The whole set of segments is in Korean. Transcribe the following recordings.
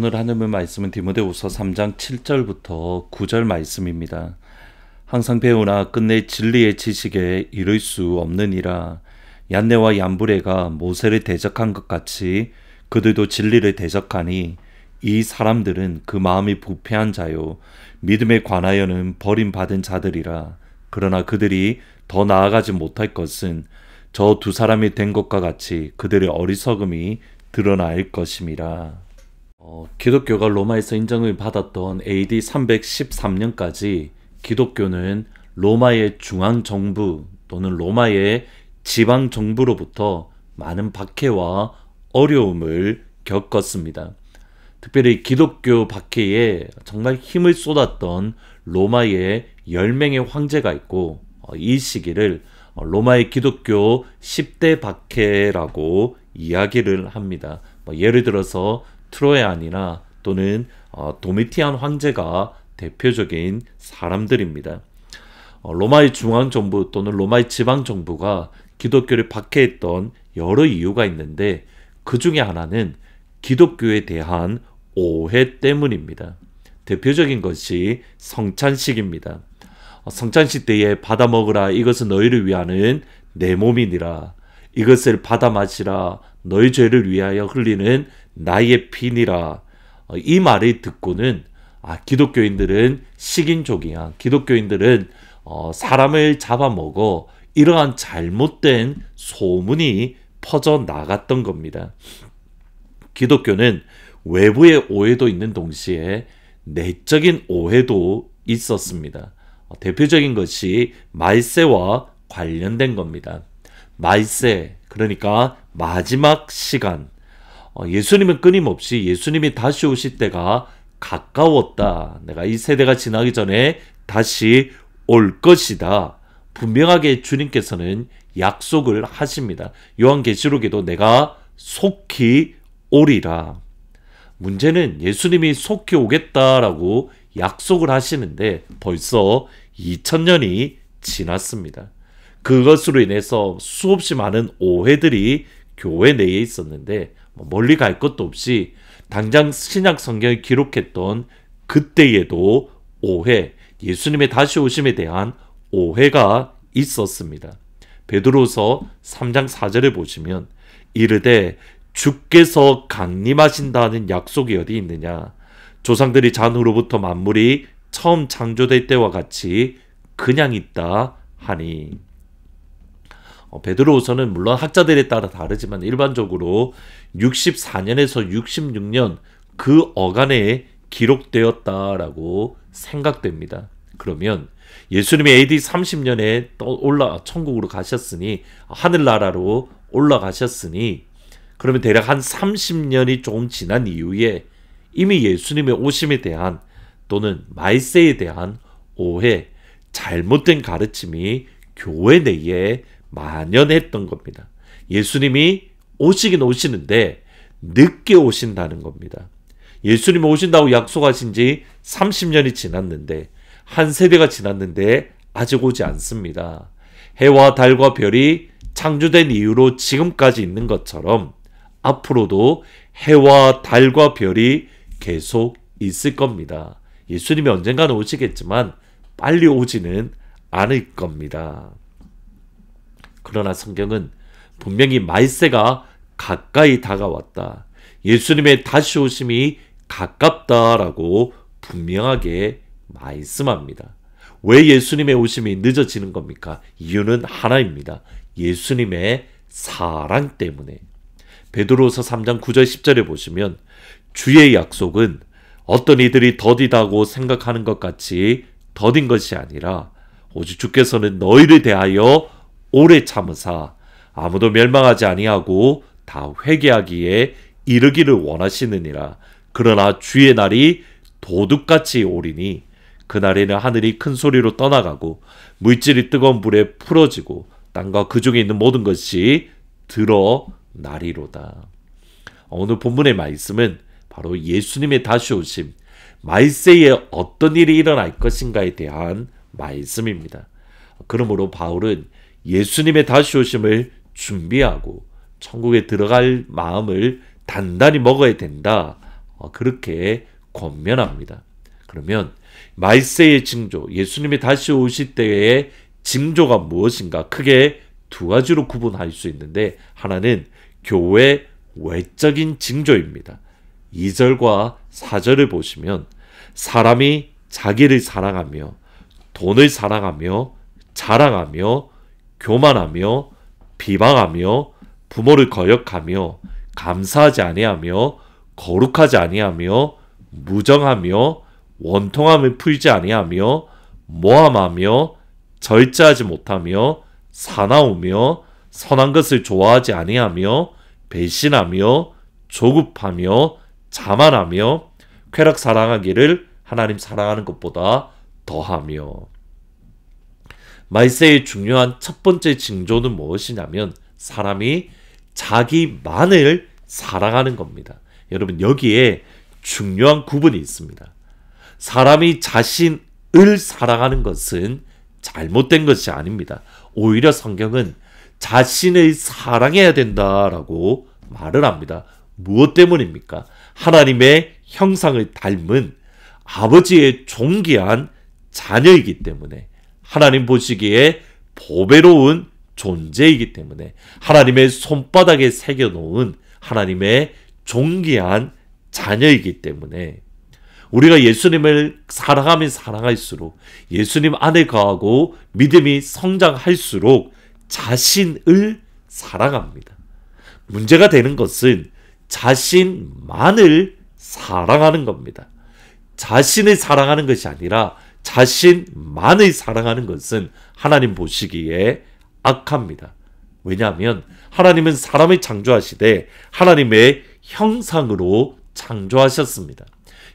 오늘 하나님의 말씀은 디모데후서 3장 7절부터 9절 말씀입니다. 항상 배우나 끝내 진리의 지식에 이를 수 없느니라. 얀네와 얀브레가 모세를 대적한 것 같이 그들도 진리를 대적하니 이 사람들은 그 마음이 부패한 자요 믿음에 관하여는 버림받은 자들이라. 그러나 그들이 더 나아가지 못할 것은 저 두 사람이 된 것과 같이 그들의 어리석음이 드러날 것임이라. 기독교가 로마에서 인정을 받았던 AD 313년까지 기독교는 로마의 중앙정부 또는 로마의 지방정부로부터 많은 박해와 어려움을 겪었습니다. 특별히 기독교 박해에 정말 힘을 쏟았던 로마의 10명의 황제가 있고 이 시기를 로마의 기독교 10대 박해라고 이야기를 합니다. 예를 들어서 트로야안이나 또는 도미티안 황제가 대표적인 사람들입니다. 로마의 중앙정부 또는 로마의 지방정부가 기독교를 박해했던 여러 이유가 있는데 그 중에 하나는 기독교에 대한 오해 때문입니다. 대표적인 것이 성찬식입니다. 성찬식 때에 받아 먹으라 이것은 너희를 위하는 내 몸이니라. 이것을 받아 마시라 너희 죄를 위하여 흘리는 나의 피니라. 이 말을 듣고는 기독교인들은 식인족이야. 기독교인들은 사람을 잡아먹어. 이러한 잘못된 소문이 퍼져나갔던 겁니다. 기독교는 외부의 오해도 있는 동시에 내적인 오해도 있었습니다. 대표적인 것이 말세와 관련된 겁니다. 말세, 그러니까 마지막 시간. 예수님은 끊임없이 예수님이 다시 오실 때가 가까웠다. 내가 이 세대가 지나기 전에 다시 올 것이다. 분명하게 주님께서는 약속을 하십니다. 요한계시록에도 내가 속히 오리라. 문제는 예수님이 속히 오겠다라고 약속을 하시는데 벌써 2000년이 지났습니다. 그것으로 인해서 수없이 많은 오해들이 교회 내에 있었는데 멀리 갈 것도 없이 당장 신약 성경을 기록했던 그때에도 오해, 예수님의 다시 오심에 대한 오해가 있었습니다. 베드로서 3장 4절에 보시면 이르되 주께서 강림하신다는 약속이 어디 있느냐. 조상들이 잔후로부터 만물이 처음 창조될 때와 같이 그냥 있다 하니. 베드로후서는 물론 학자들에 따라 다르지만 일반적으로 64년에서 66년 그 어간에 기록되었다라고 생각됩니다. 그러면 예수님이 AD 30년에 천국으로 가셨으니 하늘나라로 올라가셨으니 그러면 대략 한 30년이 조금 지난 이후에 이미 예수님의 오심에 대한 또는 말세에 대한 오해, 잘못된 가르침이 교회 내에 만연했던 겁니다. 예수님이 오시긴 오시는데 늦게 오신다는 겁니다. 예수님이 오신다고 약속하신 지 30년이 지났는데 한 세대가 지났는데 아직 오지 않습니다. 해와 달과 별이 창조된 이후로 지금까지 있는 것처럼 앞으로도 해와 달과 별이 계속 있을 겁니다. 예수님이 언젠가는 오시겠지만 빨리 오지는 않을 겁니다. 그러나 성경은 분명히 말세가 가까이 다가왔다. 예수님의 다시 오심이 가깝다라고 분명하게 말씀합니다. 왜 예수님의 오심이 늦어지는 겁니까? 이유는 하나입니다. 예수님의 사랑 때문에. 베드로서 3장 9절 10절에 보시면 주의 약속은 어떤 이들이 더디다고 생각하는 것 같이 더딘 것이 아니라 오직 주께서는 너희를 대하여 오래 참으사 아무도 멸망하지 아니하고 다 회개하기에 이르기를 원하시느니라. 그러나 주의 날이 도둑같이 오리니 그날에는 하늘이 큰 소리로 떠나가고 물질이 뜨거운 불에 풀어지고 땅과 그 중에 있는 모든 것이 드러나리로다. 오늘 본문의 말씀은 바로 예수님의 다시 오심, 말세에 어떤 일이 일어날 것인가에 대한 말씀입니다. 그러므로 바울은 예수님의 다시 오심을 준비하고 천국에 들어갈 마음을 단단히 먹어야 된다. 그렇게 권면합니다. 그러면 말세의 징조, 예수님이 다시 오실 때의 징조가 무엇인가? 크게 두 가지로 구분할 수 있는데, 하나는 교회 외적인 징조입니다. 2절과 4절을 보시면 사람이 자기를 사랑하며 돈을 사랑하며 자랑하며 교만하며 비방하며 부모를 거역하며 감사하지 아니하며 거룩하지 아니하며 무정하며 원통함을 풀지 아니하며 모함하며 절제하지 못하며 사나우며 선한 것을 좋아하지 아니하며 배신하며 조급하며 자만하며 쾌락 사랑하기를 하나님 사랑하는 것보다 더하며. 말세의 중요한 첫 번째 징조는 무엇이냐면 사람이 자기만을 사랑하는 겁니다. 여러분, 여기에 중요한 구분이 있습니다. 사람이 자신을 사랑하는 것은 잘못된 것이 아닙니다. 오히려 성경은 자신을 사랑해야 된다라고 말을 합니다. 무엇 때문입니까? 하나님의 형상을 닮은 아버지의 존귀한 자녀이기 때문에, 하나님 보시기에 보배로운 존재이기 때문에, 하나님의 손바닥에 새겨놓은 하나님의 존귀한 자녀이기 때문에, 우리가 예수님을 사랑하면 사랑할수록, 예수님 안에 거하고 믿음이 성장할수록 자신을 사랑합니다. 문제가 되는 것은 자신만을 사랑하는 겁니다. 자신을 사랑하는 것이 아니라 자신만을 사랑하는 것은 하나님 보시기에 악합니다. 왜냐하면 하나님은 사람을 창조하시되 하나님의 형상으로 창조하셨습니다.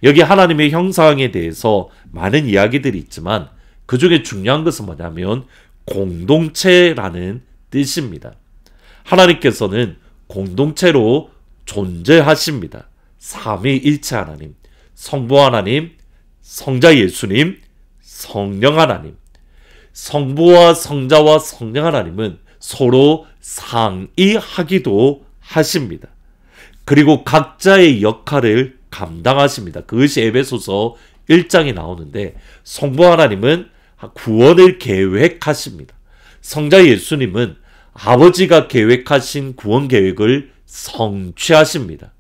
여기 하나님의 형상에 대해서 많은 이야기들이 있지만 그 중에 중요한 것은 뭐냐면 공동체라는 뜻입니다. 하나님께서는 공동체로 존재하십니다. 삼위일체 하나님, 성부 하나님, 성자 예수님, 성령 하나님. 성부와 성자와 성령 하나님은 서로 상의하기도 하십니다. 그리고 각자의 역할을 감당하십니다. 그것이 에베소서 1장에 나오는데, 성부 하나님은 구원을 계획하십니다. 성자 예수님은 아버지가 계획하신 구원 계획을 성취하십니다.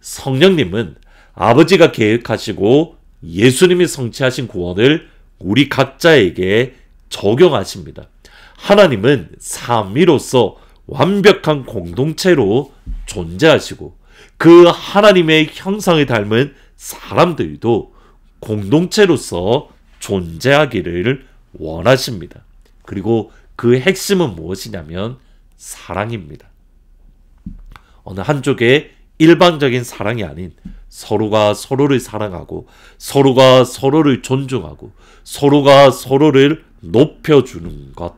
성령님은 아버지가 계획하시고 예수님이 성취하신 구원을 우리 각자에게 적용하십니다. 하나님은 삼위로서 완벽한 공동체로 존재하시고 그 하나님의 형상을 닮은 사람들도 공동체로서 존재하기를 원하십니다. 그리고 그 핵심은 무엇이냐면 사랑입니다. 어느 한쪽에 일반적인 사랑이 아닌 서로가 서로를 사랑하고 서로가 서로를 존중하고 서로가 서로를 높여주는 것.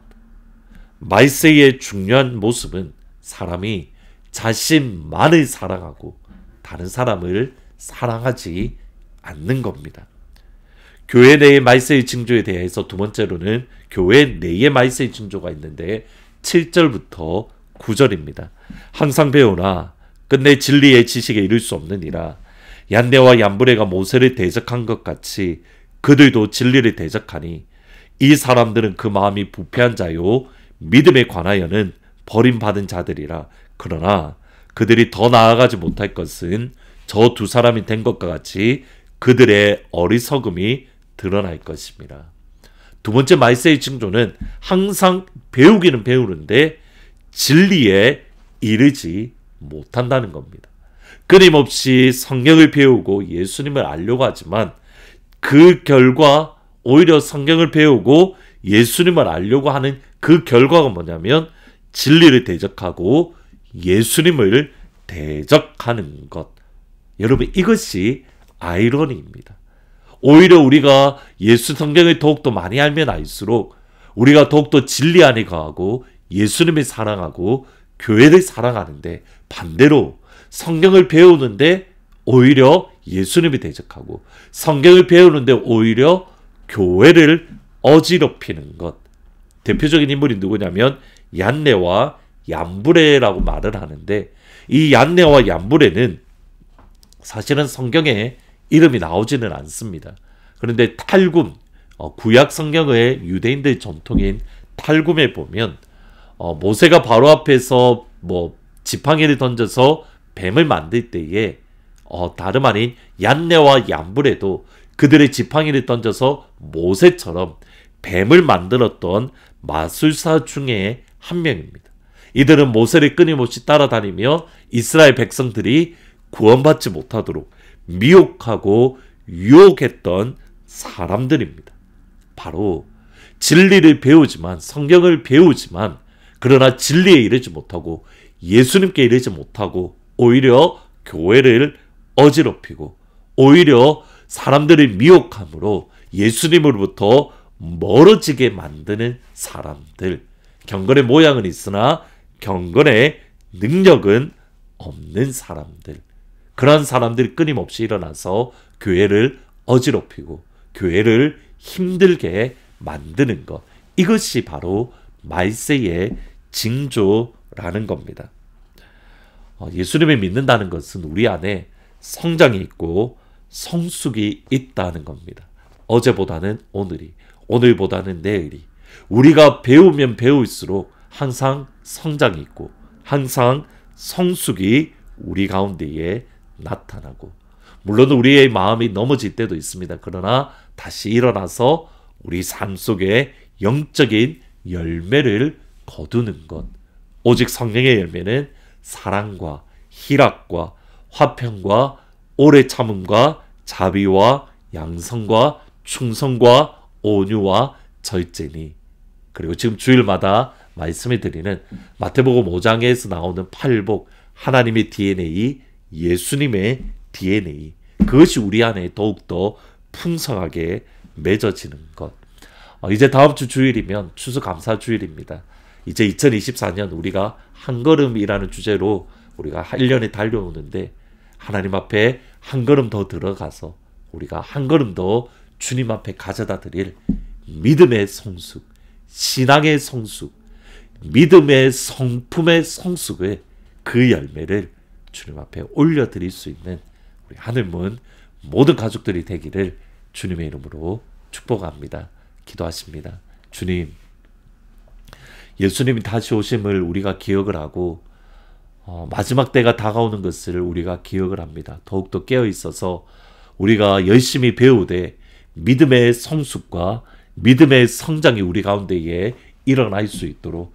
말세의 중요한 모습은 사람이 자신만을 사랑하고 다른 사람을 사랑하지 않는 겁니다. 교회 내의 말세의 징조에 대해서 두 번째로는 교회 내의 말세의 징조가 있는데 7절부터 9절입니다. 항상 배우나 끝내 진리의 지식에 이를 수 없느니라. 얀네와 얀브레가 모세를 대적한 것 같이 그들도 진리를 대적하니 이 사람들은 그 마음이 부패한 자요 믿음에 관하여는 버림받은 자들이라. 그러나 그들이 더 나아가지 못할 것은 저 두 사람이 된 것과 같이 그들의 어리석음이 드러날 것입니다. 두 번째 말세의 징조는 항상 배우기는 배우는데 진리에 이르지 못한다는 겁니다. 끊임없이 성경을 배우고 예수님을 알려고 하지만 그 결과 오히려 성경을 배우고 예수님을 알려고 하는 그 결과가 뭐냐면 진리를 대적하고 예수님을 대적하는 것. 여러분, 이것이 아이러니입니다. 오히려 우리가 예수 성경을 더욱더 많이 알면 알수록 우리가 더욱더 진리 안에 거하고 예수님을 사랑하고 교회를 사랑하는데, 반대로 성경을 배우는데 오히려 예수님이 대적하고 성경을 배우는데 오히려 교회를 어지럽히는 것. 대표적인 인물이 누구냐면 얀네와 얀브레라고 말을 하는데, 이 얀네와 얀브레는 사실은 성경에 이름이 나오지는 않습니다. 그런데 탈굼, 구약 성경의 유대인들 전통인 탈굼에 보면 모세가 바로 앞에서 지팡이를 던져서 뱀을 만들 때에 다름 아닌 얀네와 얀불에도 그들의 지팡이를 던져서 모세처럼 뱀을 만들었던 마술사 중에 한 명입니다. 이들은 모세를 끊임없이 따라다니며 이스라엘 백성들이 구원받지 못하도록 미혹하고 유혹했던 사람들입니다. 바로 진리를 배우지만, 성경을 배우지만, 그러나 진리에 이르지 못하고 예수님께 이르지 못하고 오히려 교회를 어지럽히고 오히려 사람들을 미혹함으로 예수님으로부터 멀어지게 만드는 사람들. 경건의 모양은 있으나 경건의 능력은 없는 사람들. 그런 사람들이 끊임없이 일어나서 교회를 어지럽히고 교회를 힘들게 만드는 것. 이것이 바로 말세의 징조라는 겁니다. 예수님을 믿는다는 것은 우리 안에 성장이 있고 성숙이 있다는 겁니다. 어제보다는 오늘이, 오늘보다는 내일이. 우리가 배우면 배울수록 항상 성장이 있고 항상 성숙이 우리 가운데에 나타나고, 물론 우리의 마음이 넘어질 때도 있습니다. 그러나 다시 일어나서 우리 삶 속에 영적인 열매를 거두는 것. 오직 성령의 열매는 사랑과 희락과 화평과 오래 참음과 자비와 양성과 충성과 온유와 절제니. 그리고 지금 주일마다 말씀을 드리는 마태복음 5장에서 나오는 팔복, 하나님의 DNA, 예수님의 DNA, 그것이 우리 안에 더욱더 풍성하게 맺어지는 것. 이제 다음 주 주일이면 추수감사주일입니다. 이제 2024년 우리가 한 걸음이라는 주제로 우리가 1년에 달려오는데, 하나님 앞에 한 걸음 더 들어가서 우리가 한 걸음 더 주님 앞에 가져다 드릴 믿음의 성숙, 신앙의 성숙, 믿음의 성품의 성숙의 그 열매를 주님 앞에 올려드릴 수 있는 우리 하늘문 모든 가족들이 되기를 주님의 이름으로 축복합니다. 기도하십니다. 주님, 예수님이 다시 오심을 우리가 기억을 하고 마지막 때가 다가오는 것을 우리가 기억을 합니다. 더욱더 깨어있어서 우리가 열심히 배우되 믿음의 성숙과 믿음의 성장이 우리 가운데에 일어날 수 있도록,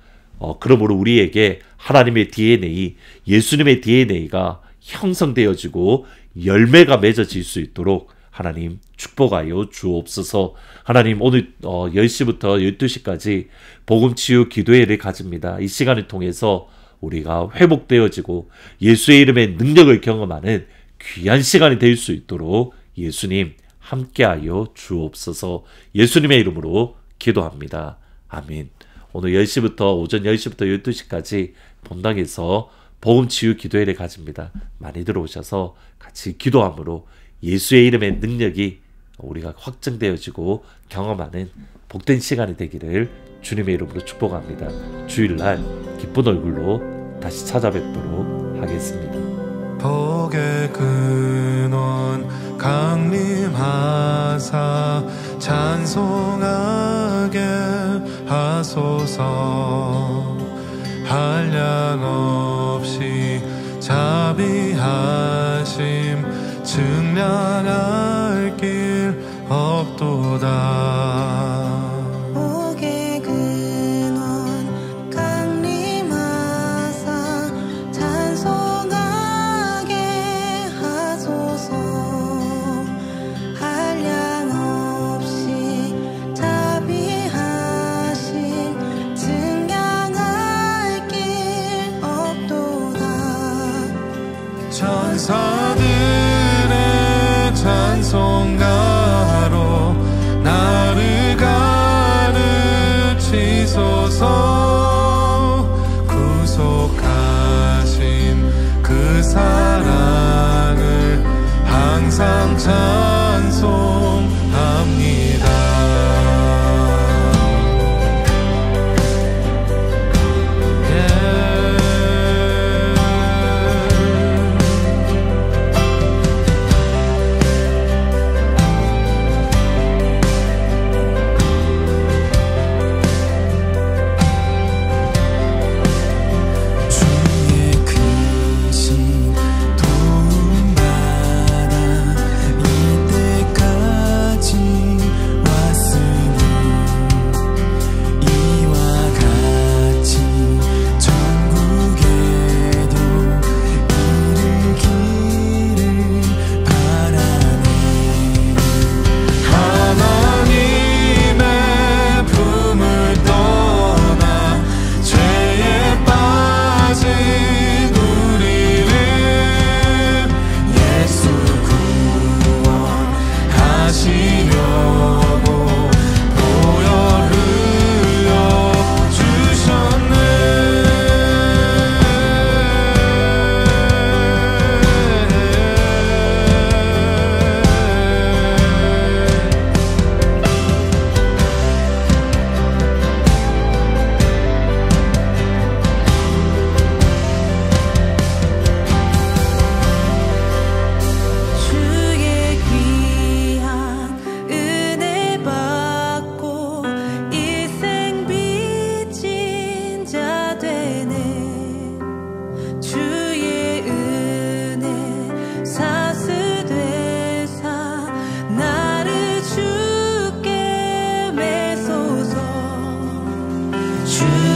그러므로 우리에게 하나님의 DNA, 예수님의 DNA가 형성되어지고 열매가 맺어질 수 있도록 하나님 축복하여 주옵소서. 하나님, 오늘 10시부터 12시까지 복음치유 기도회를 가집니다. 이 시간을 통해서 우리가 회복되어지고 예수의 이름의 능력을 경험하는 귀한 시간이 될 수 있도록 예수님 함께하여 주옵소서. 예수님의 이름으로 기도합니다. 아멘. 오늘 10시부터 오전 10시부터 12시까지 본당에서 복음치유 기도회를 가집니다. 많이들 오셔서 같이 기도함으로 예수의 이름의 능력이 우리가 확증되어지고 경험하는 복된 시간이 되기를 주님의 이름으로 축복합니다. 주일날 기쁜 얼굴로 다시 찾아뵙도록 하겠습니다. 복의 근원 강림하사 찬송하게 하소서. 한량없이 자비하심 증량할 길 없도다. 복의 근원 강림하사 찬송하게 하소서. 한량없이 자비하심 증량할 길 없도다. 천사들의 찬송가로 나를 가르치소서. 구속하신 그 사랑을 항상 찬송합니다. 주